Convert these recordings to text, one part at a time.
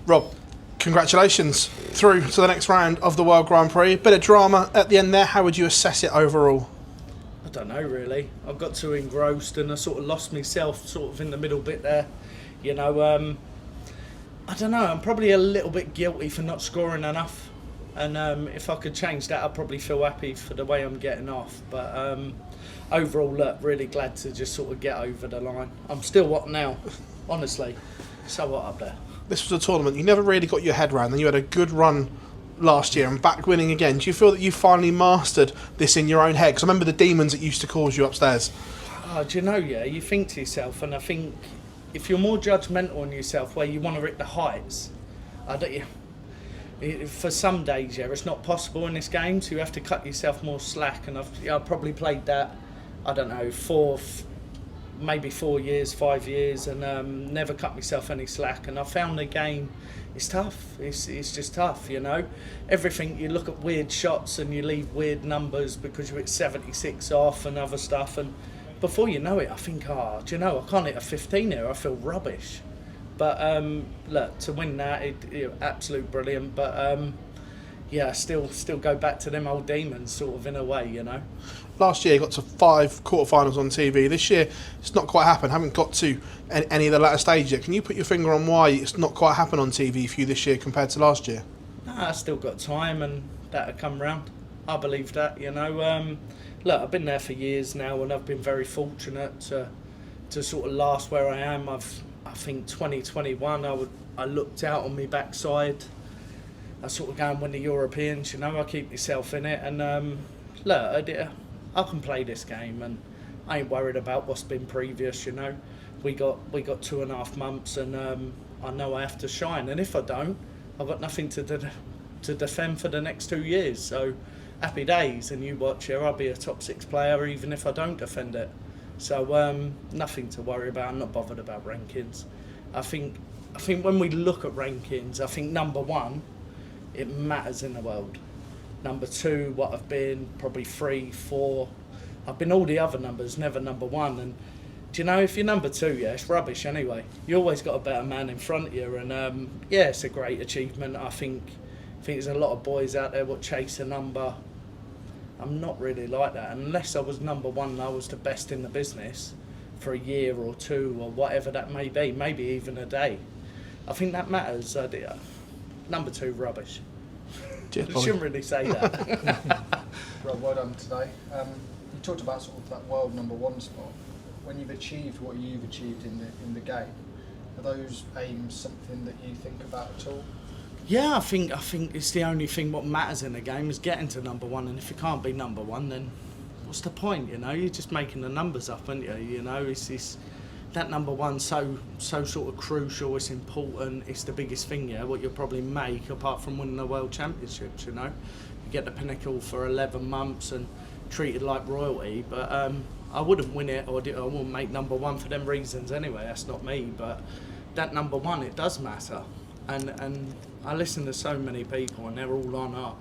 Rob, congratulations through to the next round of the World Grand Prix. Bit of drama at the end there. How would you assess it overall? I don't know really. I got too engrossed and I sort of lost myself sort of in the middle bit there. You know, I don't know. I'm probably a little bit guilty for not scoring enough. And if I could change that, I'd probably feel happy for the way I'm getting off. But overall, look, really glad to just sort of get over the line. I'm still what now, honestly. So what up there? This was a tournament you never really got your head around, and you had a good run last year and back winning again. Do you feel that you finally mastered this in your own head? Because I remember the demons that used to cause you upstairs. Oh, do you know, yeah, you think to yourself, and I think if you're more judgmental on yourself where you want to hit the heights, for some days, yeah, it's not possible in this game, so you have to cut yourself more slack, and I've probably played that, I don't know, 4 years, 5 years, and never cut myself any slack. And I found the game, it's tough. It's just tough, you know. Everything, you look at weird shots and you leave weird numbers because you hit 76 off and other stuff. And before you know it, I think, do you know, I can't hit a 15 here. I feel rubbish. But look, to win that, absolute brilliant. But yeah, still go back to them old demons, sort of in a way, you know. Last year you got to 5 quarterfinals on TV. This year it's not quite happened. Haven't got to any of the latter stages yet. Can you put your finger on why it's not quite happened on TV for you this year compared to last year? Nah, I still got time, and that'll come round. I believe that, you know. Look, I've been there for years now, and I've been very fortunate to sort of last where I am. I think 2021, I looked out on my backside. I sort of go and win the Europeans, you know. I keep myself in it, and look, I can play this game, and I ain't worried about what's been previous, you know. We got 2.5 months, and I know I have to shine, and if I don't, I've got nothing to defend for the next 2 years. So happy days, and you watch here, I'll be a top 6 player even if I don't defend it. So nothing to worry about. I'm not bothered about rankings. I think when we look at rankings, I think number 1, it matters in the world. Number 2, what I've been, probably 3, 4. I've been all the other numbers, never number 1. And do you know, if you're number 2, yeah, it's rubbish anyway. You always got a better man in front of you, and yeah, it's a great achievement. I think there's a lot of boys out there what chase a number. I'm not really like that, unless I was number 1 and I was the best in the business for a year or 2 or whatever that may be, maybe even a day. I think that matters. Number 2, rubbish. I shouldn't really say that. Rob, well done today. You talked about sort of that world number 1 spot. When you've achieved what you've achieved in the game, are those aims something that you think about at all? Yeah, I think it's the only thing what matters in the game is getting to number 1, and if you can't be number 1, then what's the point? You know, you're just making the numbers up, aren't you? You know, it's that number 1 so sort of crucial. It's important. It's the biggest thing, yeah. What you'll probably make apart from winning the World Championships. You know, you get the pinnacle for 11 months and treated like royalty. But I wouldn't win it, or I wouldn't make number 1 for them reasons anyway. That's not me. But that number 1, it does matter. And I listen to so many people, and they're all on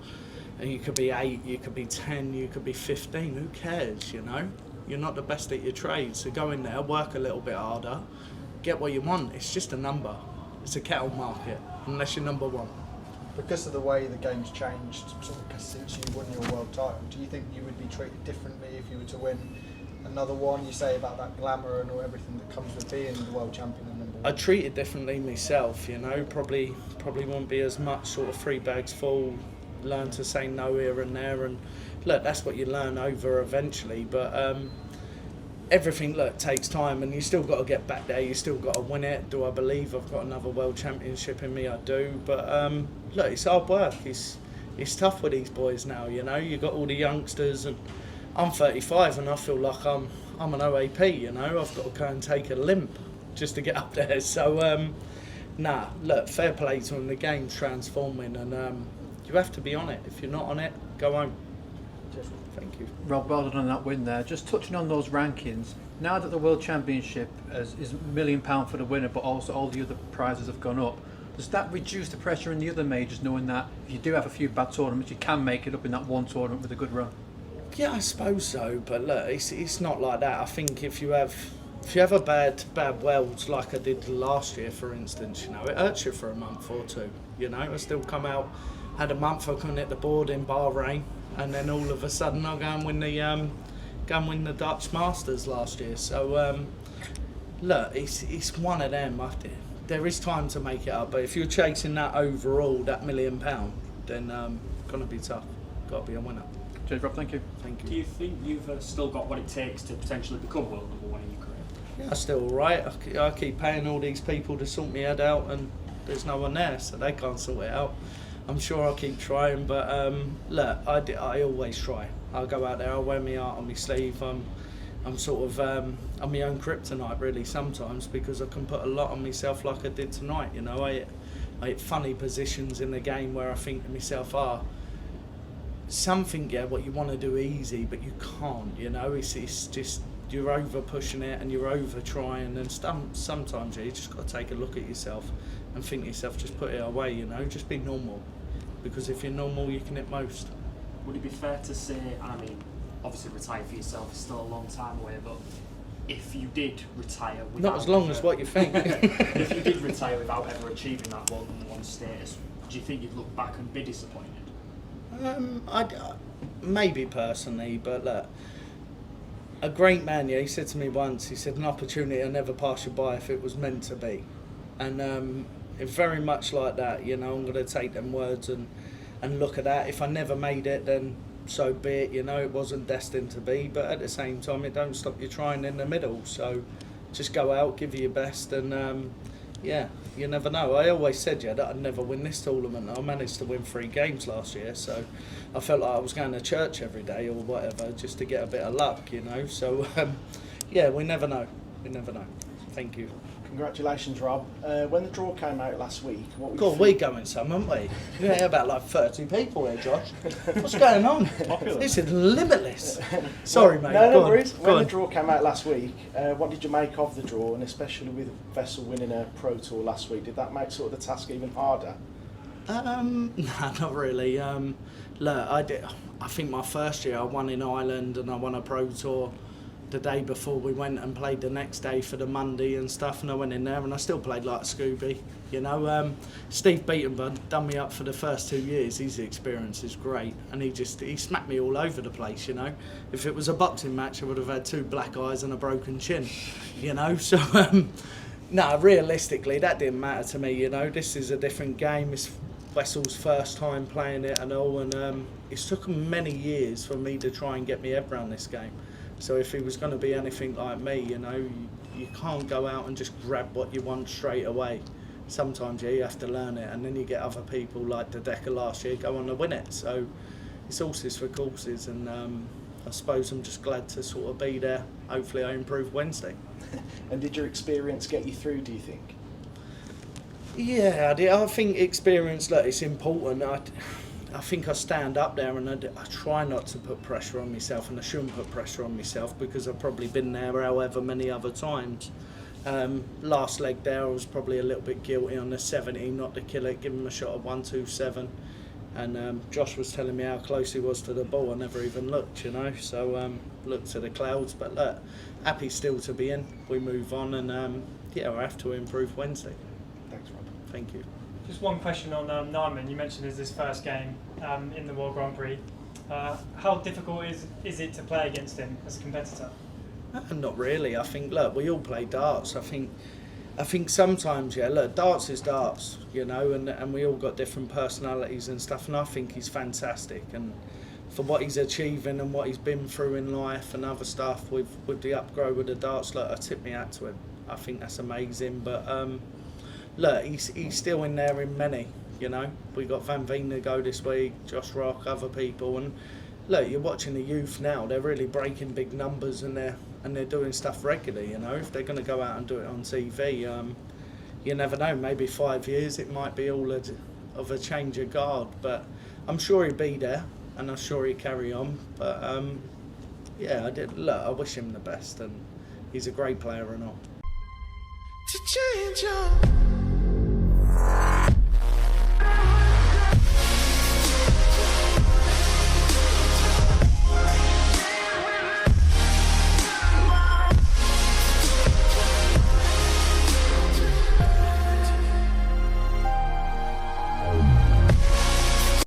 and you could be 8, you could be 10, you could be 15. Who cares? You know. You're not the best at your trade, so go in there, work a little bit harder, get what you want. It's just a number. It's a cattle market, unless you're number 1. Because of the way the game's changed sort of since you won your world title, do you think you would be treated differently if you were to win another one? You say about that glamour and all everything that comes with being the world champion and number 1. I treat it differently myself, you know. Probably won't be as much sort of 3 bags full, learn to say no here and there, and look, that's what you learn over eventually. But everything, look, takes time, and you still got to get back there. You still got to win it. Do I believe I've got another world championship in me? I do. But look, it's hard work. It's tough with these boys now. You know, you got all the youngsters, and I'm 35, and I feel like I'm an OAP. You know, I've got to go and take a limp just to get up there. So nah, look, fair play to them. The game's transforming, and you have to be on it. If you're not on it, go home. Thank you. Rob, well done on that win there. Just touching on those rankings, now that the World Championship is £1 million for the winner, but also all the other prizes have gone up, does that reduce the pressure in the other majors, knowing that if you do have a few bad tournaments, you can make it up in that one tournament with a good run? Yeah, I suppose so, but look, it's not like that. I think if you have if you have a bad weld like I did last year, for instance, you know, it hurts you for a month or two. You know, I still come out, had a month I couldn't hit the board in Bahrain, and then all of a sudden I go and win the Dutch Masters last year. So look, it's one of them. There is time to make it up, but if you're chasing that overall, that £1 million, then gonna be tough. Got to be a winner. Cheers, Rob. Thank you. Thank you. Do you think you've still got what it takes to potentially become world number one in your career? Yeah, I'm still all right. I keep paying all these people to sort my head out, and there's no one there, so they can't sort it out. I'm sure I'll keep trying, but look, I always try. I'll go out there, I'll wear my heart on my sleeve. I'm sort of I'm my own kryptonite really sometimes, because I can put a lot on myself like I did tonight. You know, I hit funny positions in the game where I think to myself, something, yeah, what you want to do easy, but you can't, you know, it's just, you're over pushing it and you're over trying, and sometimes you just got to take a look at yourself and think to yourself, just put it away, you know, just be normal, because if you're normal you can hit most. Would it be fair to say, I mean, obviously retire for yourself is still a long time away, but if you did retire without... Not as long as what you think. If you did retire without ever achieving that world number one status, do you think you'd look back and be disappointed? Maybe personally, but look, a great man, yeah, he said to me once, he said, an opportunity will never pass you by if it was meant to be. And it's very much like that, you know, I'm going to take them words and look at that. If I never made it, then so be it, you know, it wasn't destined to be, but at the same time, it don't stop you trying in the middle, so just go out, give it your best, and yeah, you never know. I always said, yeah, that I'd never win this tournament. I managed to win 3 games last year, so I felt like I was going to church every day or whatever just to get a bit of luck, you know. So, yeah, we never know. We never know. Thank you. Congratulations, Rob. When the draw came out last week, what God, we're going some, aren't we? Yeah, about like 30 people here, Josh. What's going on? This is limitless. Sorry, mate. No Go on. worries. Go When on. the draw came out last week, what did you make of the draw, and especially with Vessel winning a Pro Tour last week, did that make sort of the task even harder? No, not really. Look, I think my first year I won in Ireland and I won a Pro Tour the day before we went and played the next day for the Monday and stuff, and I went in there and I still played like a Scooby, you know. Steve Beatonbud done me up for the first 2 years. His experience is great, and he smacked me all over the place, you know. If it was a boxing match I would have had 2 black eyes and a broken chin, you know. So no, realistically that didn't matter to me, you know. This is a different game. It's Wessel's first time playing it and all, and it's took him many years for me to try and get my head around this game. So if he was going to be anything like me, you know, you can't go out and just grab what you want straight away. Sometimes, yeah, you have to learn it, and then you get other people like the Decker last year go on to win it. So it's horses for courses, and I suppose I'm just glad to sort of be there. Hopefully I improve Wednesday. And did your experience get you through, do you think? Yeah, I did. I think experience, look, it's important. I think I stand up there and I try not to put pressure on myself, and I shouldn't put pressure on myself because I've probably been there however many other times. Last leg there I was probably a little bit guilty on the 70 not to kill it, give him a shot at 127, and Josh was telling me how close he was to the ball. I never even looked, you know, so looked to the clouds, but look, happy still to be in. We move on, and yeah, I have to improve Wednesday. Thanks, Rob. Thank you. Just one question on Nyman. You mentioned it's his first game in the World Grand Prix. How difficult is it to play against him as a competitor? Not really. I think, look, we all play darts. I think sometimes, yeah, look, darts is darts, you know, and we all got different personalities and stuff, and I think he's fantastic, and for what he's achieving and what he's been through in life and other stuff with the upgrade with the darts, look, I tip my hat to him. I think that's amazing, but look, he's still in there in many, you know. We got Van Veen to go this week, Josh Rock, other people, and look, you're watching the youth now. They're really breaking big numbers, and they're doing stuff regularly, you know. If they're going to go out and do it on TV, you never know. Maybe 5 years it might be all of a change of guard, but I'm sure he'll be there, and I'm sure he'll carry on. But yeah, I wish him the best, and he's a great player and all. To change your